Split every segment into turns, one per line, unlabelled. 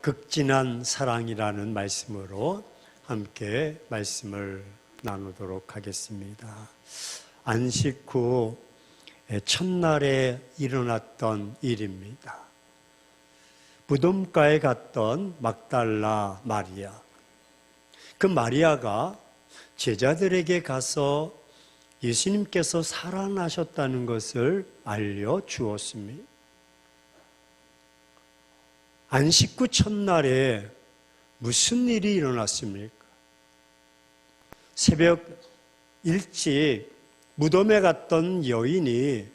극진한 사랑이라는 말씀으로 함께 말씀을 나누도록 하겠습니다. 안식 후 첫날에 일어났던 일입니다. 무덤가에 갔던 막달라 마리아. 그 마리아가 제자들에게 가서 예수님께서 살아나셨다는 것을 알려주었습니다. 안식 후 첫날에 무슨 일이 일어났습니까? 새벽 일찍 무덤에 갔던 여인이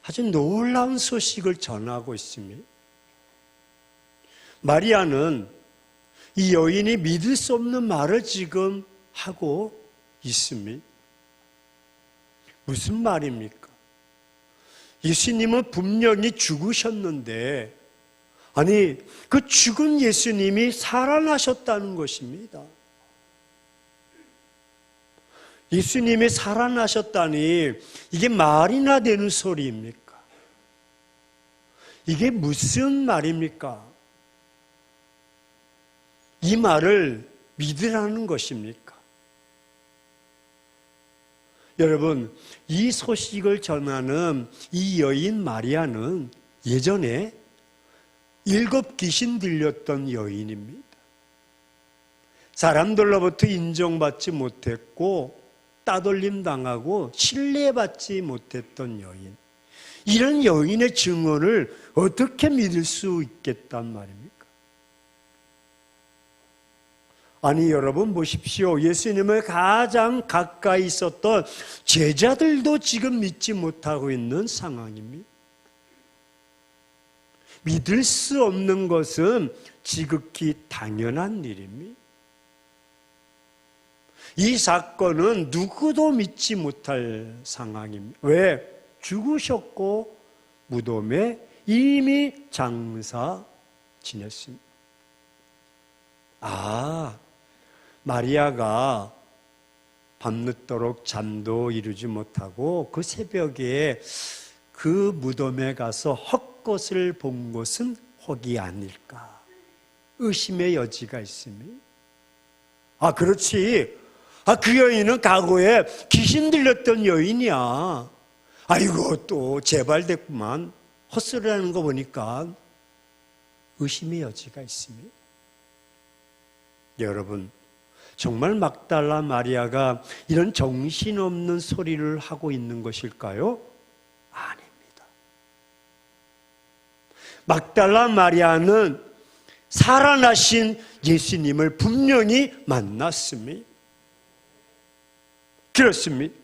아주 놀라운 소식을 전하고 있습니다. 마리아는 이 여인이 믿을 수 없는 말을 지금 하고 있습니다. 무슨 말입니까? 예수님은 분명히 죽으셨는데, 아니, 그 죽은 예수님이 살아나셨다는 것입니다. 예수님이 살아나셨다니 이게 말이나 되는 소리입니까? 이게 무슨 말입니까? 이 말을 믿으라는 것입니까? 여러분, 이 소식을 전하는 이 여인 마리아는 예전에 7 귀신 들렸던 여인입니다. 사람들로부터 인정받지 못했고 따돌림 당하고 신뢰받지 못했던 여인. 이런 여인의 증언을 어떻게 믿을 수 있겠단 말입니까? 아니, 여러분 보십시오. 예수님을 가장 가까이 있었던 제자들도 지금 믿지 못하고 있는 상황입니다. 믿을 수 없는 것은 지극히 당연한 일입니다. 이 사건은 누구도 믿지 못할 상황입니다. 왜? 죽으셨고 무덤에 이미 장사 지냈습니다. 마리아가 밤늦도록 잠도 이루지 못하고 그 새벽에 그 무덤에 가서 헛것을 본 것은 혹이 아닐까, 의심의 여지가 있습니다. 그렇지. 그 여인은 과거에 귀신 들렸던 여인이야. 아이고, 또 재발됐구만. 헛소리하는 거 보니까 의심의 여지가 있습니다. 여러분, 정말 막달라 마리아가 이런 정신없는 소리를 하고 있는 것일까요? 아닙니다. 막달라 마리아는 살아나신 예수님을 분명히 만났습니다. 그렇습니다.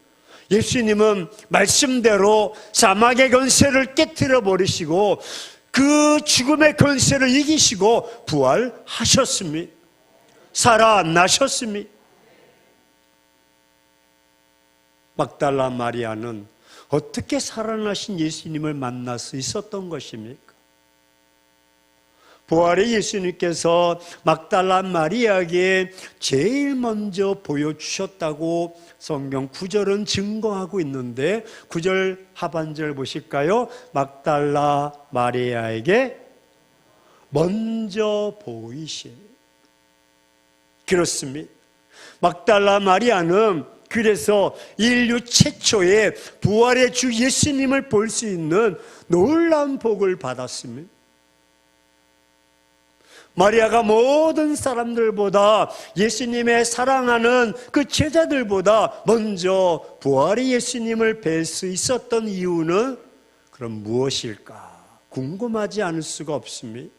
예수님은 말씀대로 사망의 권세를 깨트려 버리시고 그 죽음의 권세를 이기시고 부활하셨습니다. 살아나셨습니다. 막달라 마리아는 어떻게 살아나신 예수님을 만날 수 있었던 것입니까? 부활의 예수님께서 막달라 마리아에게 제일 먼저 보여주셨다고 성경 9절은 증거하고 있는데 9절 하반절 보실까요? 막달라 마리아에게 먼저 보이신. 그렇습니다. 막달라 마리아는 그래서 인류 최초의 부활의 주 예수님을 볼 수 있는 놀라운 복을 받았습니다. 마리아가 모든 사람들보다 예수님의 사랑하는 그 제자들보다 먼저 부활의 예수님을 뵐 수 있었던 이유는 그럼 무엇일까? 궁금하지 않을 수가 없습니다.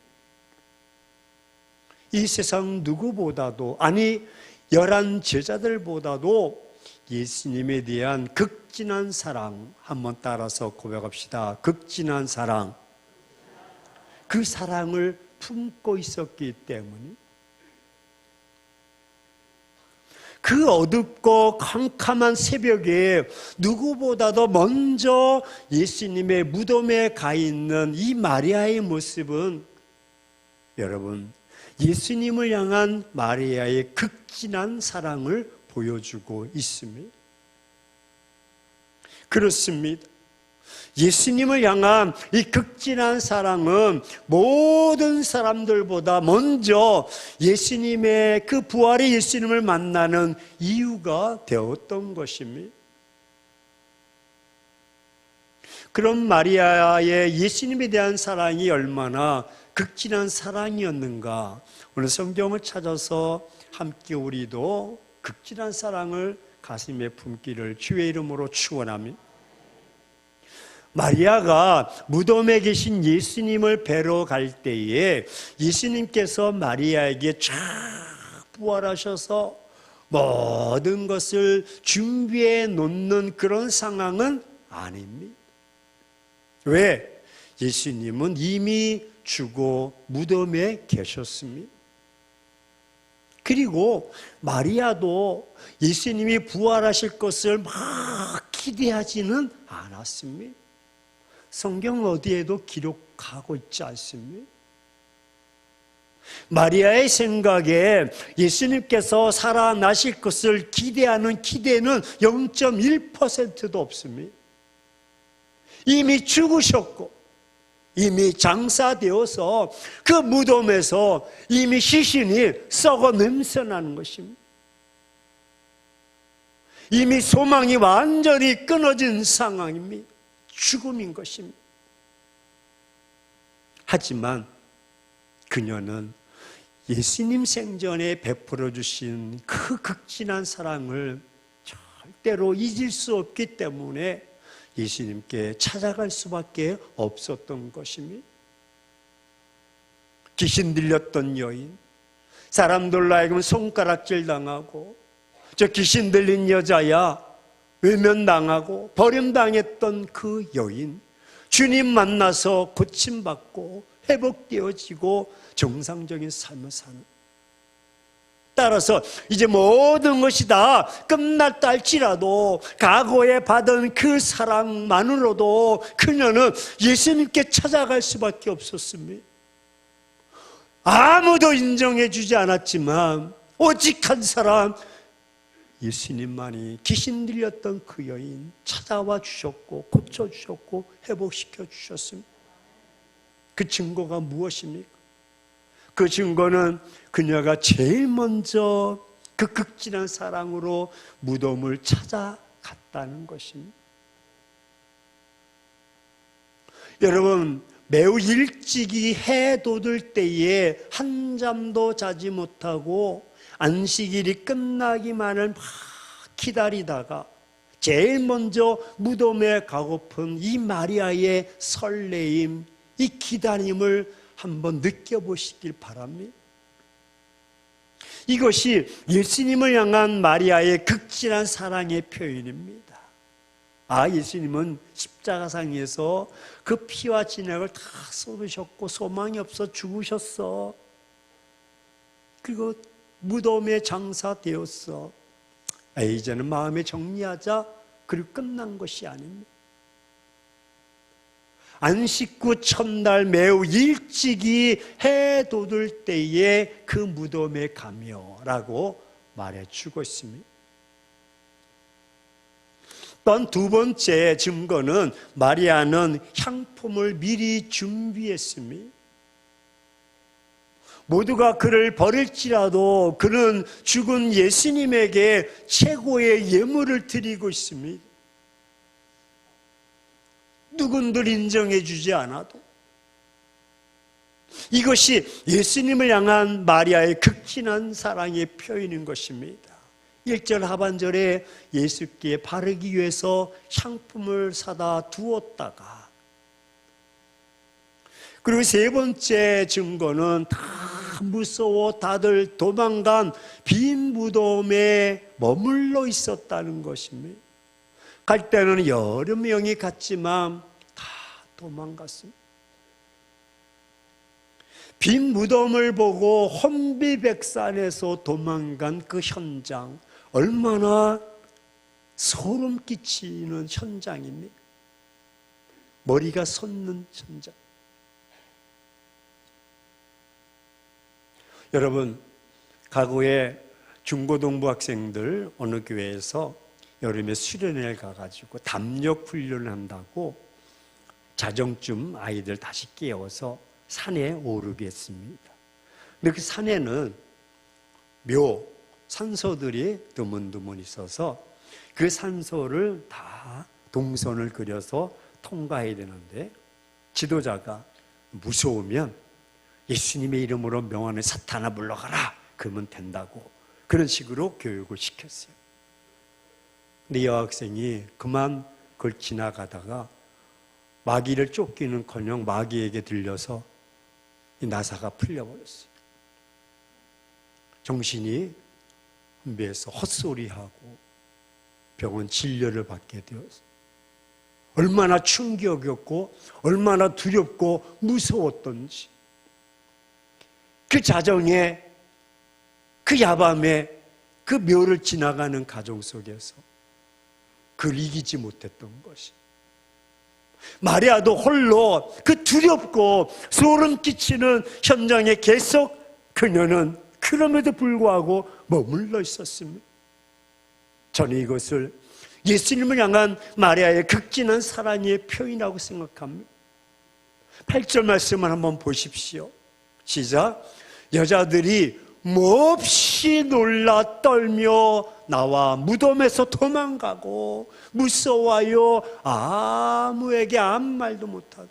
이 세상 누구보다도, 아니 11 제자들보다도 예수님에 대한 극진한 사랑, 한번 따라서 고백합시다. 극진한 사랑. 그 사랑을 품고 있었기 때문에 그 어둡고 캄캄한 새벽에 누구보다도 먼저 예수님의 무덤에 가 있는 이 마리아의 모습은 여러분, 예수님을 향한 마리아의 극진한 사랑을 보여주고 있습니다. 그렇습니다. 예수님을 향한 이 극진한 사랑은 모든 사람들보다 먼저 예수님의 그 부활의 예수님을 만나는 이유가 되었던 것입니다. 그런 마리아의 예수님에 대한 사랑이 얼마나 극진한 사랑이었는가, 오늘 성경을 찾아서 함께 우리도 극진한 사랑을 가슴에 품기를 주의 이름으로 축원합니다. 마리아가 무덤에 계신 예수님을 뵈러 갈 때에 예수님께서 마리아에게 쫙 부활하셔서 모든 것을 준비해 놓는 그런 상황은 아닙니다. 왜? 예수님은 이미 죽어 무덤에 계셨습니다. 그리고 마리아도 예수님이 부활하실 것을 막 기대하지는 않았습니다. 성경 어디에도 기록하고 있지 않습니다. 마리아의 생각에 예수님께서 살아나실 것을 기대하는 기대는 0.1%도 없습니다. 이미 죽으셨고 이미 장사되어서 그 무덤에서 이미 시신이 썩어 냄새나는 것입니다. 이미 소망이 완전히 끊어진 상황입니다. 죽음인 것입니다. 하지만 그녀는 예수님 생전에 베풀어 주신 그 극진한 사랑을 절대로 잊을 수 없기 때문에 예수님께 찾아갈 수밖에 없었던 것입니다. 귀신 들렸던 여인, 사람들로 하여금 손가락질 당하고 저 귀신 들린 여자야 외면당하고 버림당했던 그 여인, 주님 만나서 고침받고 회복되어지고 정상적인 삶을 사는, 따라서 이제 모든 것이 다 끝났다 할지라도 과거에 받은 그 사랑만으로도 그녀는 예수님께 찾아갈 수밖에 없었습니다. 아무도 인정해 주지 않았지만 오직 한 사람, 예수님만이 귀신 들렸던 그 여인 찾아와 주셨고 고쳐주셨고 회복시켜 주셨습니다. 그 증거가 무엇입니까? 그 증거는 그녀가 제일 먼저 그 극진한 사랑으로 무덤을 찾아갔다는 것입니다. 여러분, 매우 일찍이 해 돋을 때에 한잠도 자지 못하고 안식일이 끝나기만을 막 기다리다가 제일 먼저 무덤에 가고픈 이 마리아의 설레임, 이 기다림을 한번 느껴보시길 바랍니다. 이것이 예수님을 향한 마리아의 극진한 사랑의 표현입니다. 예수님은 십자가상에서 그 피와 진액을 다 쏟으셨고 소망이 없어 죽으셨어. 그리고 무덤에 장사되었어. 이제는 마음에 정리하자. 그리고 끝난 것이 아닙니다. 안식구 첫날 매우 일찍이 해 돋을 때에 그 무덤에 가며라고 말해주고 있습니다. 또한 두 번째 증거는 마리아는 향품을 미리 준비했습니다. 모두가 그를 버릴지라도 그는 죽은 예수님에게 최고의 예물을 드리고 있습니다. 누군들 인정해 주지 않아도. 이것이 예수님을 향한 마리아의 극진한 사랑의 표현인 것입니다. 1절 하반절에 예수께 바르기 위해서 향품을 사다 두었다가, 그리고 세 번째 증거는 다 무서워 다들 도망간 빈 무덤에 머물러 있었다는 것입니다. 갈 때는 여러 명이 갔지만 다 도망갔습니다. 빈 무덤을 보고 혼비백산에서 도망간 그 현장, 얼마나 소름 끼치는 현장입니다. 머리가 솟는 현장. 여러분, 과거에 중고등부 학생들 어느 교회에서 여름에 수련회를 가가지고 담력 훈련을 한다고 자정쯤 아이들 다시 깨워서 산에 오르겠습니다. 근데 그 산에는 묘, 산소들이 드문드문 있어서 그 산소를 다 동선을 그려서 통과해야 되는데 지도자가 무서우면 예수님의 이름으로 명하는 사탄아 물러가라 그러면 된다고 그런 식으로 교육을 시켰어요. 근데 여학생이 그만 그걸 지나가다가 마귀를 쫓기는커녕 마귀에게 들려서 이 나사가 풀려버렸어요. 정신이 혼미해서 헛소리하고 병원 진료를 받게 되었어요. 얼마나 충격이었고 얼마나 두렵고 무서웠던지 그 자정에 그 야밤에 그 묘를 지나가는 가정 속에서 그걸 이기지 못했던 것이 마리아도 홀로 그 두렵고 소름 끼치는 현장에 계속 그녀는 그럼에도 불구하고 머물러 있었습니다. 저는 이것을 예수님을 향한 마리아의 극진한 사랑의 표현이라고 생각합니다. 8절 말씀을 한번 보십시오. 시작. 여자들이 몹시 놀라 떨며 나와 무덤에서 도망가고 무서워요 아무에게 아무 말도 못하고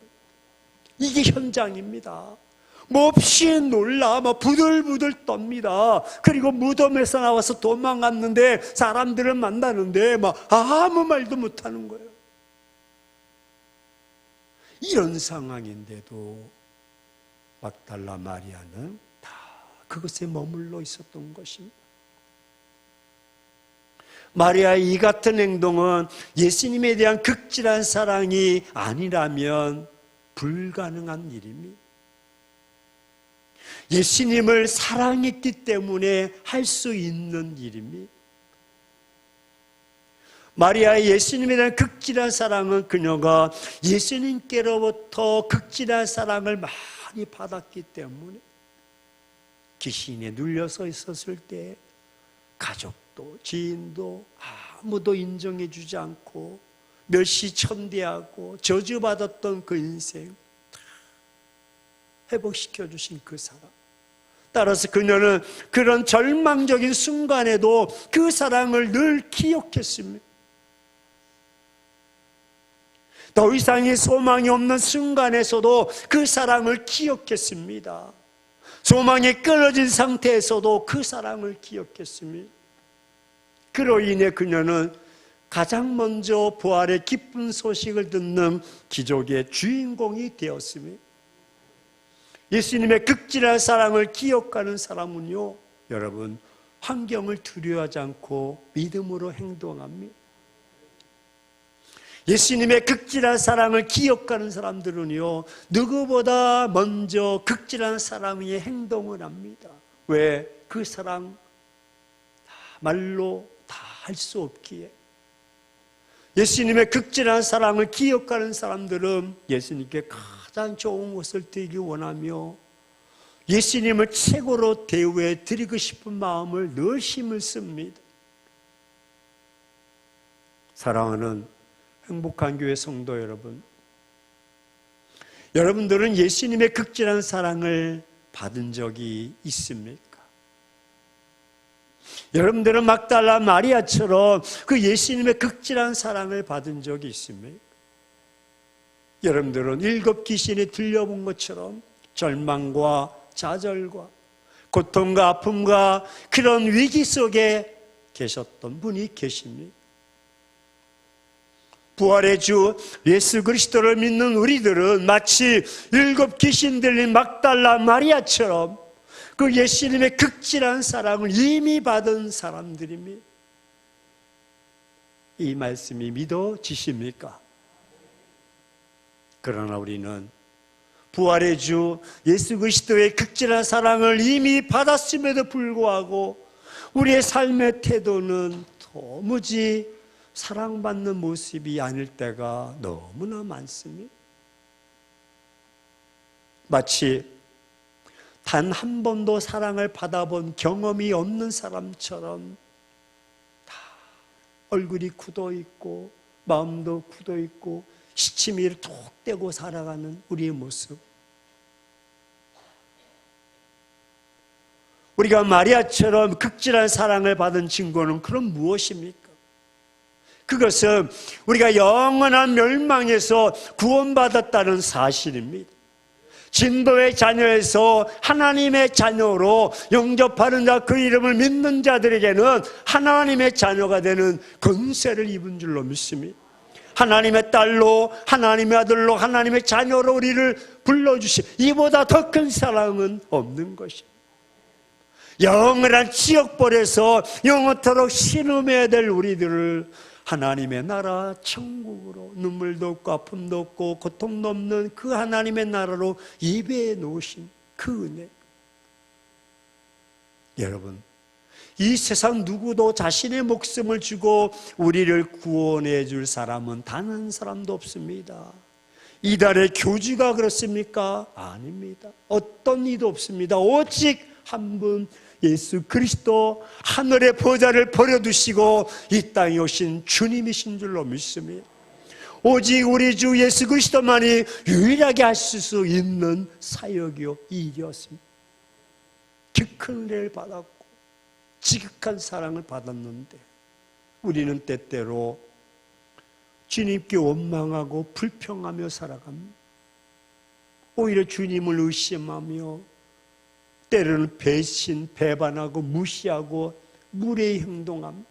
이게 현장입니다. 몹시 놀라 부들부들 떱니다. 그리고 무덤에서 나와서 도망갔는데 사람들을 만나는데 아무 말도 못하는 거예요. 이런 상황인데도 막달라 마리아는 다 그것에 머물러 있었던 것입니다. 마리아의 이 같은 행동은 예수님에 대한 극진한 사랑이 아니라면 불가능한 일입니다. 예수님을 사랑했기 때문에 할 수 있는 일입니다. 마리아의 예수님에 대한 극진한 사랑은 그녀가 예수님께로부터 극진한 사랑을 많이 받았기 때문에 귀신에 눌려서 있었을 때 가족도 지인도 아무도 인정해 주지 않고 멸시천대하고 저주받았던 그 인생 회복시켜 주신 그 사랑, 따라서 그녀는 그런 절망적인 순간에도 그 사랑을 늘 기억했습니다. 더 이상의 소망이 없는 순간에서도 그 사랑을 기억했습니다. 소망이 끊어진 상태에서도 그 사랑을 기억했습니다. 그로 인해 그녀는 가장 먼저 부활의 기쁜 소식을 듣는 기적의 주인공이 되었습니다. 예수님의 극진한 사랑을 기억하는 사람은요, 여러분, 환경을 두려워하지 않고 믿음으로 행동합니다. 예수님의 극진한 사랑을 기억하는 사람들은요, 누구보다 먼저 극진한 사랑의 행동을 합니다. 왜? 그 사랑 말로 다 할 수 없기에. 예수님의 극진한 사랑을 기억하는 사람들은 예수님께 가장 좋은 것을 드리기 원하며 예수님을 최고로 대우해 드리고 싶은 마음을 늘 힘을 씁니다. 사랑하는 행복한 교회 성도 여러분, 여러분들은 예수님의 극진한 사랑을 받은 적이 있습니까? 여러분들은 막달라 마리아처럼 그 예수님의 극진한 사랑을 받은 적이 있습니까? 여러분들은 7 귀신이 들려본 것처럼 절망과 좌절과 고통과 아픔과 그런 위기 속에 계셨던 분이 계십니다. 부활의 주 예수 그리스도를 믿는 우리들은 마치 7 귀신 들린 막달라 마리아처럼 그 예수님의 극진한 사랑을 이미 받은 사람들입니다. 이 말씀이 믿어지십니까? 그러나 우리는 부활의 주 예수 그리스도의 극진한 사랑을 이미 받았음에도 불구하고 우리의 삶의 태도는 도무지 사랑받는 모습이 아닐 때가 너무나 많습니다. 마치 단 한 번도 사랑을 받아본 경험이 없는 사람처럼 다 얼굴이 굳어 있고 마음도 굳어 있고 시치미를 톡 떼고 살아가는 우리의 모습. 우리가 마리아처럼 극진한 사랑을 받은 증거는 그럼 무엇입니까? 그것은 우리가 영원한 멸망에서 구원받았다는 사실입니다. 진도의 자녀에서 하나님의 자녀로 영접하는 자, 그 이름을 믿는 자들에게는 하나님의 자녀가 되는 권세를 입은 줄로 믿습니다. 하나님의 딸로, 하나님의 아들로, 하나님의 자녀로 우리를 불러주시, 이보다 더 큰 사랑은 없는 것입니다. 영원한 지옥벌에서 영원토록 신음해야 될 우리들을 하나님의 나라 천국으로, 눈물도 없고 아픔도 없고 고통도 없는 그 하나님의 나라로 예배해 놓으신 그 은혜. 여러분, 이 세상 누구도 자신의 목숨을 주고 우리를 구원해 줄 사람은 단 한 사람도 없습니다. 이달의 교주가 그렇습니까? 아닙니다. 어떤 이도 없습니다. 오직 한 분, 예수 그리스도, 하늘의 보좌를 버려두시고 이 땅에 오신 주님이신 줄로 믿습니다. 오직 우리 주 예수 그리스도만이 유일하게 하실 수 있는 사역이요 일이었습니다. 큰 은혜를 받았고 지극한 사랑을 받았는데 우리는 때때로 주님께 원망하고 불평하며 살아갑니다. 오히려 주님을 의심하며 때로는 배신, 배반하고 무시하고 무례히 행동합니다.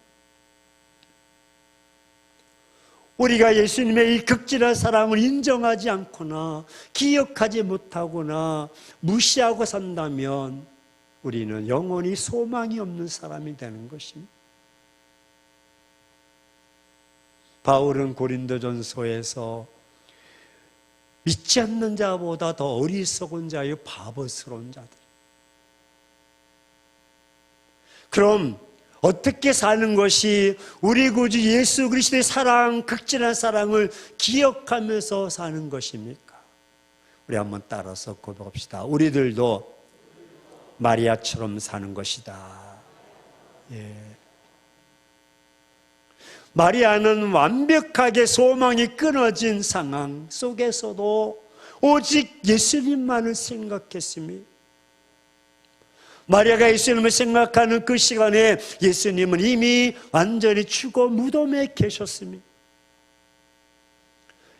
우리가 예수님의 이 극진한 사랑을 인정하지 않거나 기억하지 못하거나 무시하고 산다면 우리는 영원히 소망이 없는 사람이 되는 것입니다. 바울은 고린도전서에서 믿지 않는 자보다 더 어리석은 자요 바보스러운 자들. 그럼 어떻게 사는 것이 우리 구주 예수 그리스도의 사랑, 극진한 사랑을 기억하면서 사는 것입니까? 우리 한번 따라서 고백합시다. 우리들도 마리아처럼 사는 것이다. 예. 마리아는 완벽하게 소망이 끊어진 상황 속에서도 오직 예수님만을 생각했습니다. 마리아가 예수님을 생각하는 그 시간에 예수님은 이미 완전히 죽어 무덤에 계셨습니다.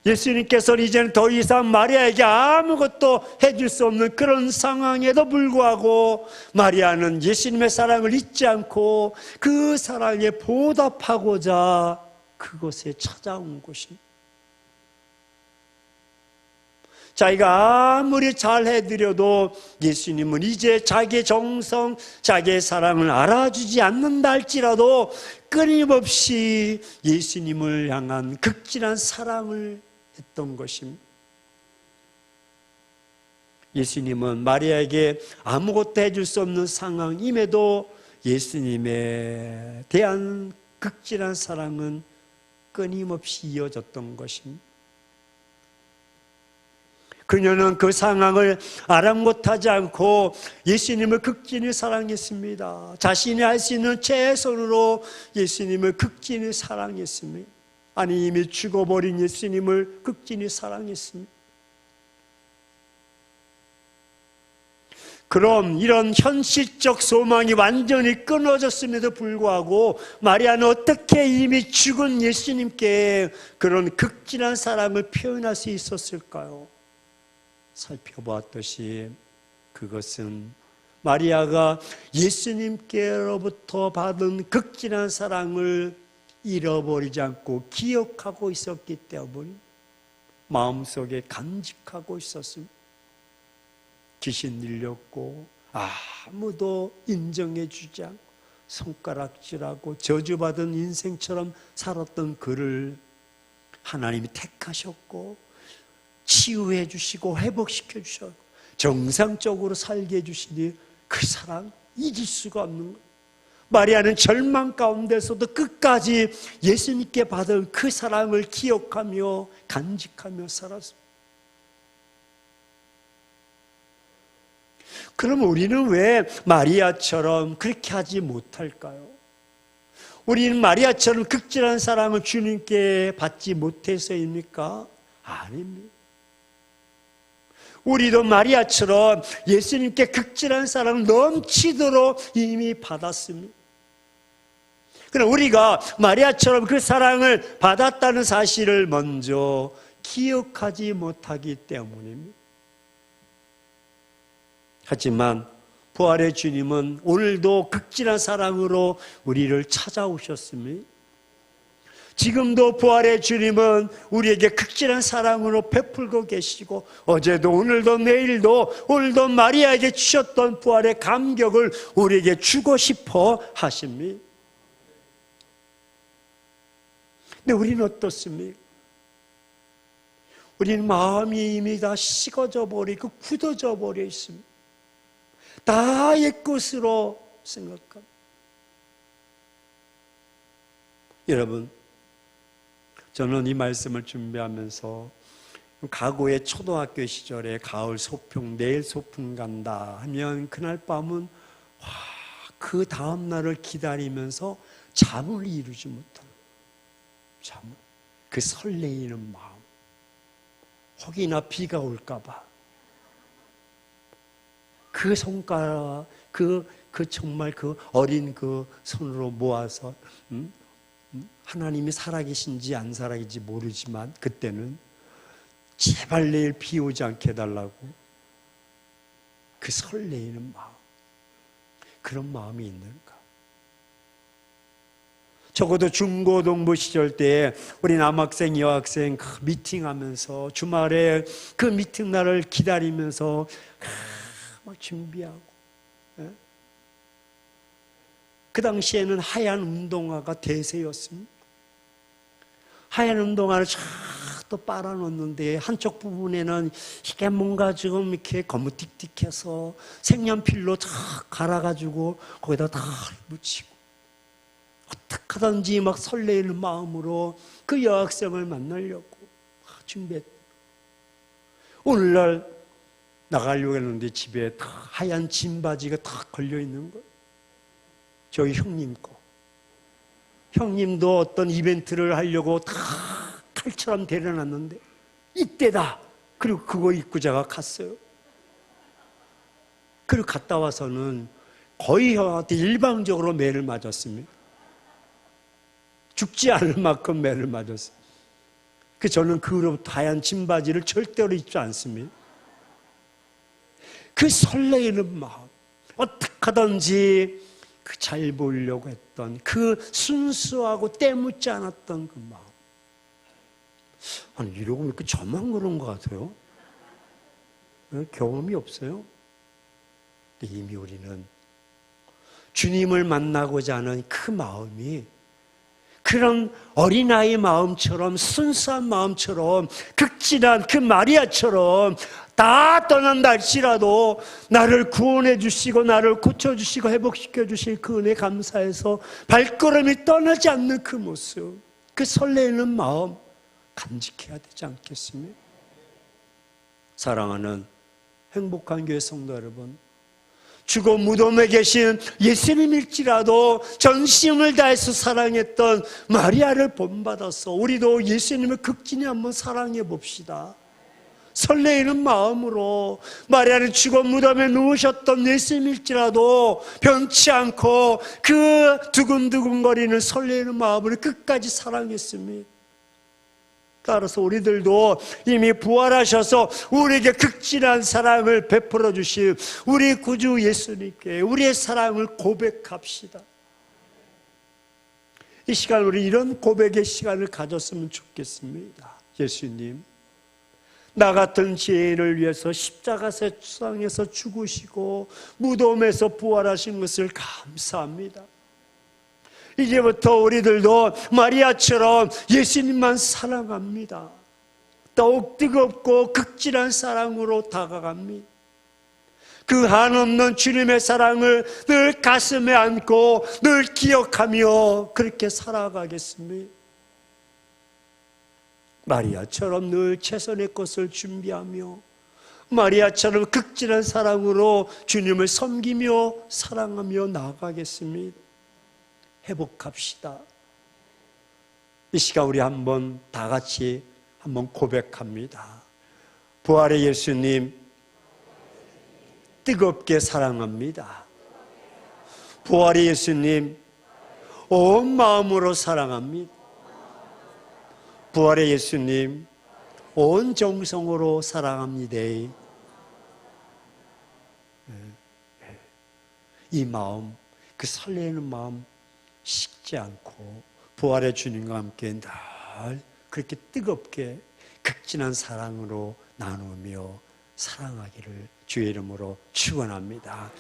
예수님께서는 이제는 더 이상 마리아에게 아무것도 해줄 수 없는 그런 상황에도 불구하고 마리아는 예수님의 사랑을 잊지 않고 그 사랑에 보답하고자 그곳에 찾아온 것입니다. 자기가 아무리 잘해드려도 예수님은 이제 자기의 정성, 자기의 사랑을 알아주지 않는다 할지라도 끊임없이 예수님을 향한 극진한 사랑을 했던 것입니다. 예수님은 마리아에게 아무것도 해줄 수 없는 상황임에도 예수님에 대한 극진한 사랑은 끊임없이 이어졌던 것입니다. 그녀는 그 상황을 아랑곳하지 않고 예수님을 극진히 사랑했습니다. 자신이 할 수 있는 최선으로 예수님을 극진히 사랑했습니다. 아니, 이미 죽어버린 예수님을 극진히 사랑했습니다. 그럼 이런 현실적 소망이 완전히 끊어졌음에도 불구하고 마리아는 어떻게 이미 죽은 예수님께 그런 극진한 사랑을 표현할 수 있었을까요? 살펴보았듯이 그것은 마리아가 예수님께로부터 받은 극진한 사랑을 잃어버리지 않고 기억하고 있었기 때문에 마음속에 간직하고 있었습니다. 귀신 들렸고 아무도 인정해 주지 않고 손가락질하고 저주받은 인생처럼 살았던 그를 하나님이 택하셨고 치유해 주시고 회복시켜 주셨고 정상적으로 살게 해주시니 그 사랑 잊을 수가 없는 거예요. 마리아는 절망 가운데서도 끝까지 예수님께 받은 그 사랑을 기억하며 간직하며 살았습니다. 그럼 우리는 왜 마리아처럼 그렇게 하지 못할까요? 우리는 마리아처럼 극진한 사랑을 주님께 받지 못해서입니까? 아닙니다. 우리도 마리아처럼 예수님께 극진한 사랑을 넘치도록 이미 받았습니다. 그러나 우리가 마리아처럼 그 사랑을 받았다는 사실을 먼저 기억하지 못하기 때문입니다. 하지만 부활의 주님은 오늘도 극진한 사랑으로 우리를 찾아오셨습니다. 지금도 부활의 주님은 우리에게 극진한 사랑으로 베풀고 계시고 어제도 오늘도 내일도 오늘도 마리아에게 주셨던 부활의 감격을 우리에게 주고 싶어 하십니다. 근데 우리는 어떻습니까? 우리는 마음이 이미 다 식어져 버리고 굳어져 버려 있습니다. 다 옛것으로 생각합니다. 여러분, 저는 이 말씀을 준비하면서 과거의 초등학교 시절에 가을 소풍, 내일 소풍 간다 하면 그날 밤은 그 다음 날을 기다리면서 잠을 이루지 못하는 잠을, 그 설레이는 마음, 혹이나 비가 올까 봐 그 손가락, 그 정말 그 어린 그 손으로 모아서 하나님이 살아계신지 안 살아계신지 모르지만 그때는 제발 내일 비 오지 않게 해달라고 그 설레이는 마음, 그런 마음이 있는가? 적어도 중고등부 시절 때 우리 남학생, 여학생 미팅하면서 주말에 그 미팅 날을 기다리면서 막 준비하고, 그 당시에는 하얀 운동화가 대세였습니다. 하얀 운동화를 쫙 또 빨아놓는데 한쪽 부분에는 이게 뭔가 지금 이렇게 거무틱틱해서 색연필로 쫙 갈아가지고 거기다 다 묻히고 어떻게 하든지 막 설레이는 마음으로 그 여학생을 만나려고 준비했다. 오늘날 나가려고 했는데 집에 다 하얀 진 바지가 다 걸려있는 거예요. 저희 형님 거. 형님도 어떤 이벤트를 하려고 다 칼처럼 데려놨는데 이때다. 그리고 그거 입고 제가 갔어요. 그리고 갔다 와서는 거의 형한테 일방적으로 매를 맞았습니다. 죽지 않을 만큼 매를 맞았어요. 저는 그 후로부터 하얀 진 바지를 절대로 입지 않습니다. 그 설레이는 마음, 어떻게 하든지 그 잘 보이려고 했던 그 순수하고 때묻지 않았던 그 마음. 아니, 이러고 왜 이렇게 저만 그런 것 같아요? 경험이 없어요? 근데 이미 우리는 주님을 만나고자 하는 그 마음이 그런 어린아이 마음처럼 순수한 마음처럼 극진한 그 마리아처럼 다 떠난다 할지라도 나를 구원해 주시고 나를 고쳐주시고 회복시켜 주실 그 은혜 감사해서 발걸음이 떠나지 않는 그 모습, 그 설레는 마음 간직해야 되지 않겠습니까? 사랑하는 행복한 교회 성도 여러분, 죽어 무덤에 계신 예수님일지라도 전심을 다해서 사랑했던 마리아를 본받아서 우리도 예수님을 극진히 한번 사랑해 봅시다. 설레이는 마음으로 마리아는 죽어 무덤에 누우셨던 예수님일지라도 변치 않고 그 두근두근거리는 설레이는 마음으로 끝까지 사랑했습니다. 따라서 우리들도 이미 부활하셔서 우리에게 극진한 사랑을 베풀어 주신 우리 구주 예수님께 우리의 사랑을 고백합시다. 이 시간 우리 이런 고백의 시간을 가졌으면 좋겠습니다. 예수님, 나 같은 죄인을 위해서 십자가상에서 죽으시고 무덤에서 부활하신 것을 감사합니다. 이제부터 우리들도 마리아처럼 예수님만 사랑합니다. 더욱 뜨겁고 극진한 사랑으로 다가갑니다. 그 한없는 주님의 사랑을 늘 가슴에 안고 늘 기억하며 그렇게 살아가겠습니다. 마리아처럼 늘 최선의 것을 준비하며 마리아처럼 극진한 사랑으로 주님을 섬기며 사랑하며 나아가겠습니다. 회복합시다. 이 시간 우리 한번 다 같이 한번 고백합니다. 부활의 예수님, 뜨겁게 사랑합니다. 부활의 예수님, 온 마음으로 사랑합니다. 부활의 예수님, 온 정성으로 사랑합니다. 이 마음, 그 설레는 마음 식지 않고 부활의 주님과 함께 늘 그렇게 뜨겁게 극진한 사랑으로 나누며 사랑하기를 주의 이름으로 축원합니다.